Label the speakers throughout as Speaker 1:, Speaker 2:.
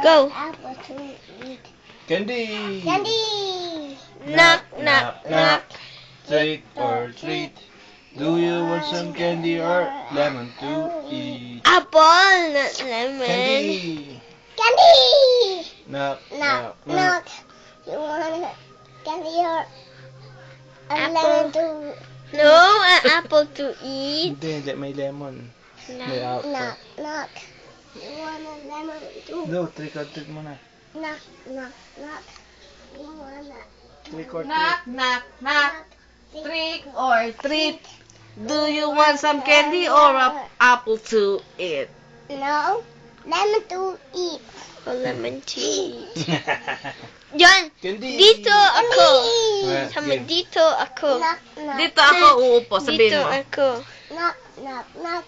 Speaker 1: Go.
Speaker 2: Apple to eat.
Speaker 3: Candy.
Speaker 2: Candy.
Speaker 1: Knock, knock, knock.
Speaker 3: Trick or treat. Do you want some candy or lemon to eat?
Speaker 1: Apple, not lemon.
Speaker 3: Candy.
Speaker 2: Candy.
Speaker 3: Knock,
Speaker 2: Knock,
Speaker 3: knock,
Speaker 2: knock. You want candy or a
Speaker 1: Apple.
Speaker 2: lemon to
Speaker 1: No, an apple to eat.
Speaker 3: Hindi, may lemon. May
Speaker 1: Knock.
Speaker 3: apple.
Speaker 2: knock, knock. You want a lemon to
Speaker 3: No, trick or treat muna.
Speaker 2: knock, knock, knock. You want a
Speaker 3: Trick or treat.
Speaker 4: Knock, knock, knock. Trick or treat. Do you want some candy or a apple to eat?
Speaker 2: No, lemon to eat.
Speaker 1: A lemon to eat. John,
Speaker 3: Candy.
Speaker 1: dito ako.
Speaker 3: Well,
Speaker 1: Sama,
Speaker 3: game.
Speaker 1: dito ako.
Speaker 2: Knock, knock.
Speaker 4: Dito ako uupo, sabihin
Speaker 1: Dito
Speaker 4: mo.
Speaker 1: ako.
Speaker 2: Knock, knock, knock.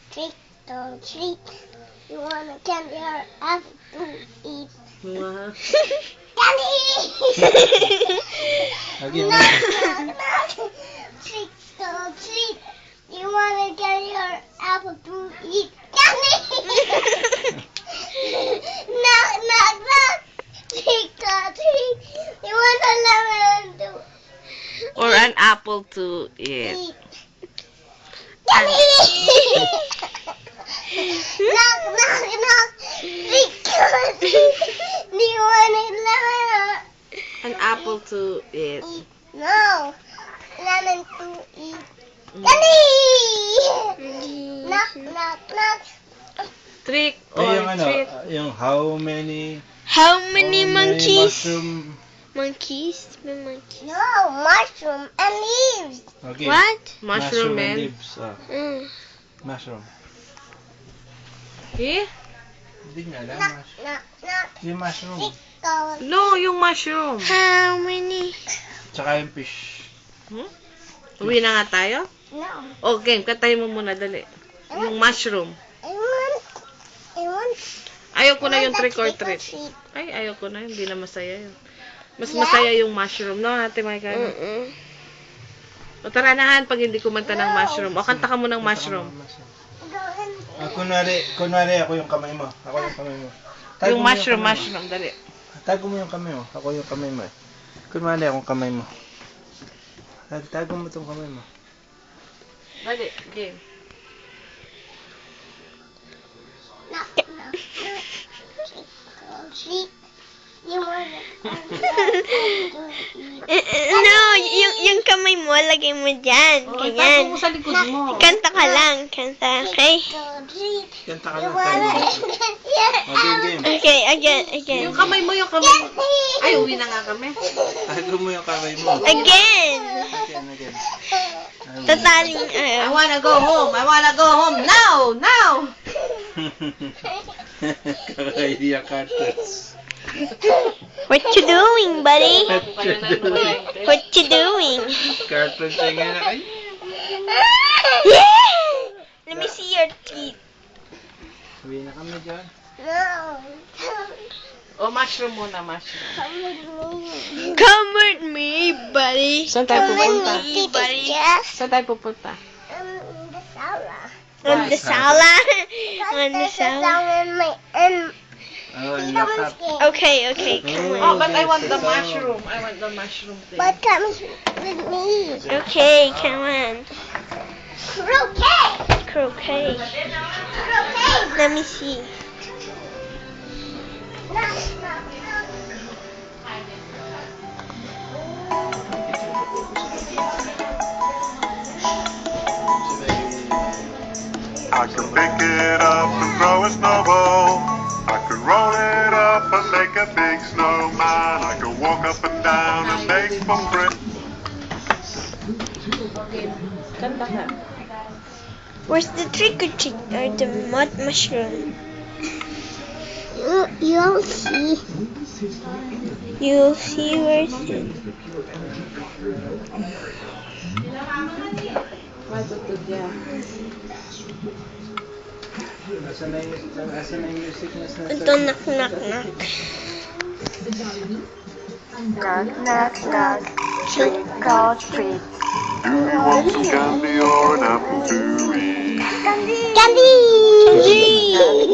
Speaker 2: Trick or treat. You want a candy or apple to eat? Candy!
Speaker 3: Again.
Speaker 2: knock, knock, knock. Trick or treat. You want a candy or apple to eat? Candy! knock, knock, knock. Trick or treat. You want a lemon to
Speaker 4: Or an apple to eat.
Speaker 2: eat? Candy! knock, knock, knock. Trick or treat. Do you want a lemon or
Speaker 4: An apple to eat.
Speaker 2: eat? No. Lemon to eat.
Speaker 4: Mm.
Speaker 2: Candy! knock, knock, knock.
Speaker 4: Trick
Speaker 3: Ay,
Speaker 4: or
Speaker 3: yung ano,
Speaker 4: treat.
Speaker 3: yung how many
Speaker 1: How many monkeys?
Speaker 3: mushroom.
Speaker 1: Monkeys? May monkeys.
Speaker 2: No, mushroom and leaves.
Speaker 3: Okay.
Speaker 1: What?
Speaker 4: Mushroom
Speaker 3: and
Speaker 4: and...
Speaker 3: leaves. Mushroom.
Speaker 4: Eh?
Speaker 3: Hindi nga alam.
Speaker 2: Knock, knock, knock.
Speaker 3: Yung mushroom.
Speaker 2: Trick or
Speaker 4: No, yung mushroom.
Speaker 1: How many?
Speaker 3: Tsaka yung fish.
Speaker 4: Uwi na nga tayo?
Speaker 2: no.
Speaker 4: Okay, katayin mo muna, dali. Yung mushroom.
Speaker 2: I want.
Speaker 4: Ayoko na
Speaker 2: I
Speaker 4: yung
Speaker 2: want
Speaker 4: trick or
Speaker 2: the
Speaker 4: treat.
Speaker 2: treat.
Speaker 4: Ay, ayoko na. Hindi na masaya yun. Mas
Speaker 2: Yeah?
Speaker 4: masaya yung mushroom. No, Ate Maika? O tara na, Han, pag hindi kumanta ng
Speaker 2: No.
Speaker 4: mushroom. O kanta ka mo ng mushroom.
Speaker 2: Go and
Speaker 3: Kunwari ako yung kamay mo. Ako yung kamay mo. Tago
Speaker 4: Yung
Speaker 3: mo
Speaker 4: mushroom,
Speaker 3: kamay mo.
Speaker 4: mushroom, dali.
Speaker 3: Tago mo yung kamay mo. Ako yung kamay mo eh. Kunwari akong kamay mo. Tago mo tong kamay mo.
Speaker 4: Dali, game.
Speaker 2: knock, knock, knock. Trick or treat. You want
Speaker 1: No, yung kamay mo, lagay mo dyan.
Speaker 4: O, itago
Speaker 1: Ganyan.
Speaker 4: mo sa likod mo.
Speaker 1: Kanta ka lang. Kanta, okay?
Speaker 2: trick or treat.
Speaker 3: Kanta ka
Speaker 2: You
Speaker 3: lang.
Speaker 2: want
Speaker 3: Tago mo. Okay, game.
Speaker 1: Okay, again.
Speaker 4: Yung kamay mo, yung kamay mo. Ay, uwi na nga kami.
Speaker 3: Tago mo yung kamay mo.
Speaker 1: Again.
Speaker 3: Again.
Speaker 1: Tataling,
Speaker 4: I wanna go home. I wanna go home now, now.
Speaker 3: Kakaiyak cartoons.
Speaker 1: what you doing, buddy?
Speaker 3: Cartoons.
Speaker 1: What you doing?
Speaker 3: Cartoons siya nga na. Ay,
Speaker 1: Yeah! Let me see your teeth.
Speaker 3: sabi na kami dyan.
Speaker 2: No.
Speaker 4: O, mushroom muna, mushroom.
Speaker 2: Come with me.
Speaker 1: Come with me, buddy.
Speaker 4: Saan tayo
Speaker 2: Come with
Speaker 4: pupunta?
Speaker 2: me, Tito
Speaker 1: buddy.
Speaker 2: Jeff.
Speaker 4: Saan tayo pupunta?
Speaker 2: The Sala.
Speaker 1: On the sala. On the
Speaker 2: There's a
Speaker 1: sala.
Speaker 2: song in my
Speaker 3: Oh, yung
Speaker 2: Someone's
Speaker 3: laptop.
Speaker 2: game.
Speaker 1: Okay, come
Speaker 4: Oh,
Speaker 1: on.
Speaker 4: but I want the mushroom. I want the mushroom thing.
Speaker 2: But comes with me.
Speaker 1: Okay, come on.
Speaker 2: Croquet.
Speaker 1: Croquet.
Speaker 2: Croquet.
Speaker 1: Let me see.
Speaker 2: Knock, knock, knock.
Speaker 5: I can pick it up and throw a snowball. I can roll it up and make a big snowman. I can walk up and down and make fun friends.
Speaker 4: Kanta ka.
Speaker 1: Where's the trick or treat or the mud mushroom?
Speaker 2: You'll see.
Speaker 1: You'll see where's it.
Speaker 4: Matutod yan.
Speaker 3: Asan na yung music na
Speaker 1: Ito, knock, knock, knock.
Speaker 2: Knock, knock, knock. Trick or treat.
Speaker 5: Do you want some candy or an apple to eat?
Speaker 2: Candy.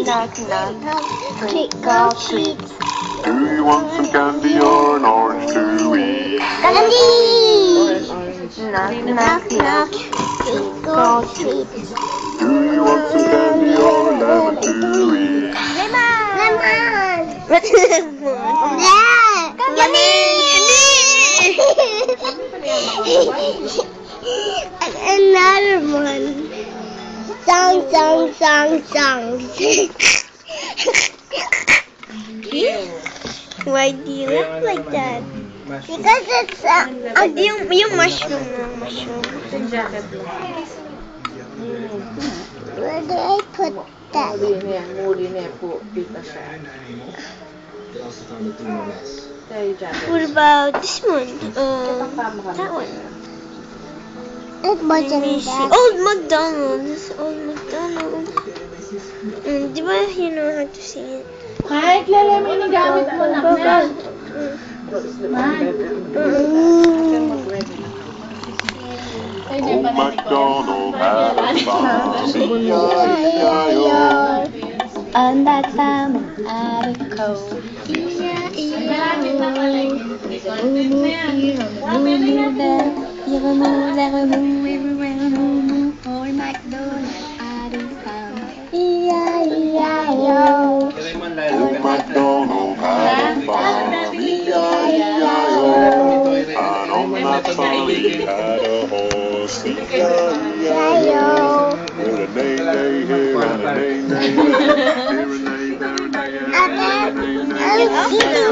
Speaker 1: Knock, knock.
Speaker 2: Trick or treat.
Speaker 5: Do you want some candy or an orange to eat?
Speaker 2: Candy.
Speaker 1: Knock, knock, knock.
Speaker 2: Trick or treat.
Speaker 5: Do you want some candy or a lemon to eat?
Speaker 2: Lemon.
Speaker 1: What's that one?
Speaker 2: Yeah.
Speaker 1: Candy.
Speaker 2: Another one. Song.
Speaker 1: Why do you look like that?
Speaker 3: Mushroom.
Speaker 2: Because it's
Speaker 1: Yung mushroom.
Speaker 2: where do I put that?
Speaker 4: Moody near put Peter Shan. There you jacket.
Speaker 1: What about this one? That one.
Speaker 2: It
Speaker 1: Let me
Speaker 2: wasn't
Speaker 1: see.
Speaker 2: that.
Speaker 1: Old MacDonald. This Old MacDonald. Di ba you know how to sing it?
Speaker 4: Mike, lala mo yung gamit mo na.
Speaker 5: Old MacDonald had a farm, E-I-E-I-O.
Speaker 2: On that farm at a cove. Old MacDonald at a farm. E-I-E-I-O.
Speaker 5: Old MacDonald had a farm, E-I-E-I-O. And on that farm he had a horse, E-I-E-I-O. With a neigh-neigh here and a neigh-neigh there, here a neigh, there a neigh, here a neigh, there a neigh.